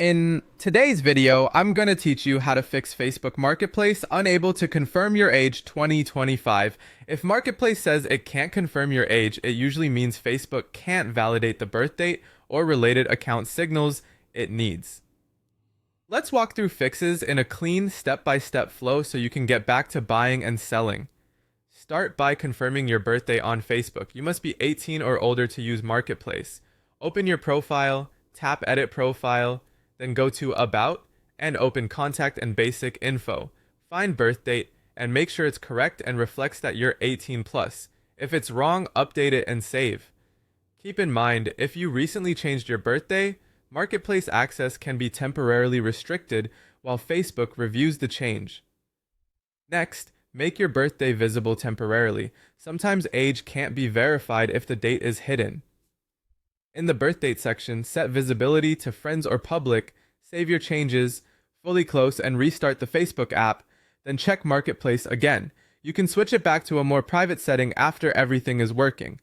In today's video, I'm going to teach you how to fix Facebook Marketplace unable to confirm your age 2025. If Marketplace says it can't confirm your age, it usually means Facebook can't validate the birth date or related account signals it needs. Let's walk through fixes in a clean step-by-step flow so you can get back to buying and selling. Start by confirming your birthday on Facebook. You must be 18 or older to use Marketplace. Open your profile, tap Edit Profile, then go to About and open Contact and Basic Info. Find birth date and make sure it's correct and reflects that you're 18 plus. If it's wrong, update it and save. Keep in mind, if you recently changed your birthday, Marketplace access can be temporarily restricted while Facebook reviews the change. Next, make your birthday visible temporarily. Sometimes age can't be verified if the date is hidden. In the birth date section, set visibility to friends or public, save your changes, fully close and restart the Facebook app, then check Marketplace again. You can switch it back to a more private setting after everything is working.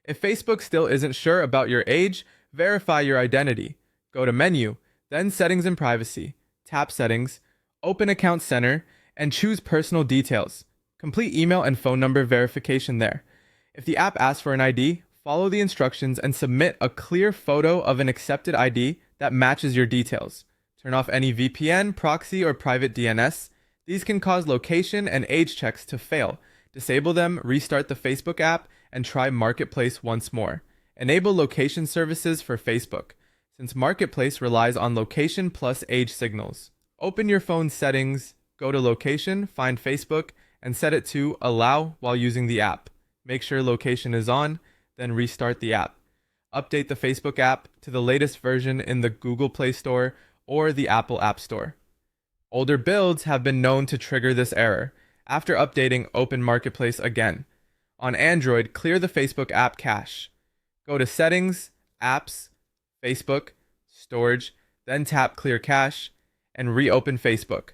If Facebook still isn't sure about your age, verify your identity. Go to Menu, then Settings and Privacy. Tap Settings, open Account Center, and choose Personal Details. Complete email and phone number verification there. If the app asks for an ID, follow the instructions and submit a clear photo of an accepted ID that matches your details. Turn off any VPN, proxy, or private DNS. These can cause location and age checks to fail. Disable them, restart the Facebook app, and try Marketplace once more. Enable location services for Facebook, since Marketplace relies on location plus age signals. Open your phone settings, go to Location, find Facebook, and set it to Allow while using the app. Make sure location is on, then restart the app. Update the Facebook app to the latest version in the Google Play Store or the Apple App Store. Older builds have been known to trigger this error. After updating, open Marketplace again. On Android, clear the Facebook app cache. Go to Settings, Apps, Facebook, Storage, then tap Clear Cache, and reopen Facebook.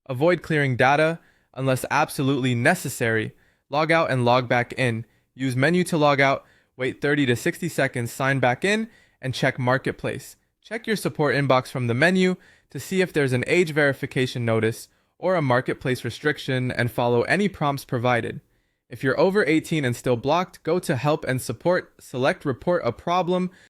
Avoid clearing data unless absolutely necessary. Log out and log back in. Use Menu to log out. Wait 30 to 60 seconds, sign back in, and check Marketplace. Check your support inbox from the menu to see if there's an age verification notice or a Marketplace restriction and follow any prompts provided. If you're over 18 and still blocked, go to Help and Support, select Report a Problem,